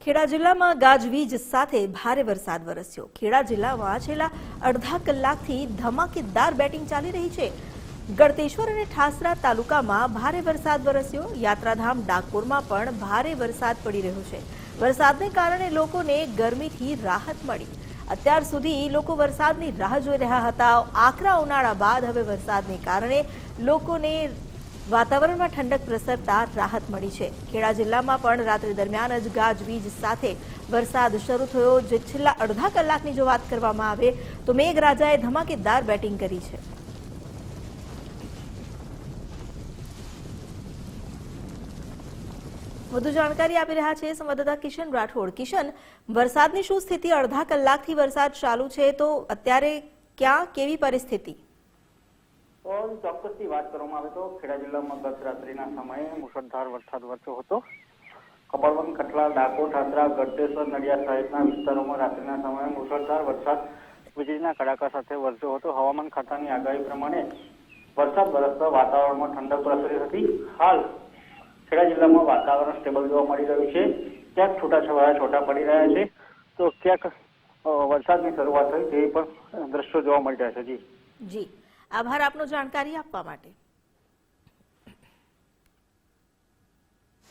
ખેડા જિલ્લામાં ગાજવીજ સાથે ભારે વરસાદ વરસ્યો। ખેડા જિલ્લામાં છેલ્લા અડધા કલાકથી ધમાકેદાર બેટિંગ ચાલી રહી છે। ગળતેશ્વર અને ઠાસરા તાલુકામાં ભારે વરસાદ વરસ્યો। યાત્રાધામ ડાકોરમાં પણ ભારે વરસાદ પડી રહ્યો છે। વરસાદને કારણે લોકોને ગરમીથી રાહત મળી। અત્યાર સુધી લોકો વરસાદની રાહ જોઈ રહ્યા હતા। આકરા ઉનાળા બાદ હવે વરસાદને કારણે લોકોને વાતાવરણમાં ઠંડક પ્રસરતા રાહત મળી છે। ખેડા જિલ્લામાં પણ રાત્રિ દરમિયાન જ ગાજવીજ સાથે વરસાદ શરૂ થયો। જે છેલ્લા અડધા કલાકની જો વાત કરવામાં આવે તો મેઘરાજાએ ધમાકેદાર બેટિંગ કરી છે। વધુ જાણકારી આપી રહ્યા છે સંવાદદાતા કિશન રાઠોડ। કિશન, વરસાદની શું સ્થિતિ? અડધા કલાકથી વરસાદ ચાલુ છે, તો અત્યારે ક્યાં કેવી પરિસ્થિતિ? ચોક્કસથી વાત કરવામાં આવે તો ખેડા જિલ્લામાં ગત રાત્રિના સમયે મુશળધાર વરસાદ વરસ્યો હતો। કપડવંત, કટલા, ડાકોર, ઠાસરા, ગળતેશ્વર, નડિયાદ સહિતના વિસ્તારોમાં રાત્રિના સમયે મુશળધાર વરસાદ વીજળીના કડાકા સાથે વરસ્યો હતો। હવામાન ખાતાની આગાહી પ્રમાણે વરસાદ વરસતા વાતાવરણમાં ઠંડક પ્રસરી હતી। હાલ ખેડા જિલ્લામાં વાતાવરણ સ્ટેબલ જોવા મળી રહ્યું છે। ક્યાંક છૂટાછવાયા છોટા પડી રહ્યા છે, તો ક્યાંક વરસાદની શરૂઆત થઈ તેવી પણ દ્રશ્યો જોવા મળી રહ્યા છે। જી, આભાર આપનો જાણકારી આપવા માટે।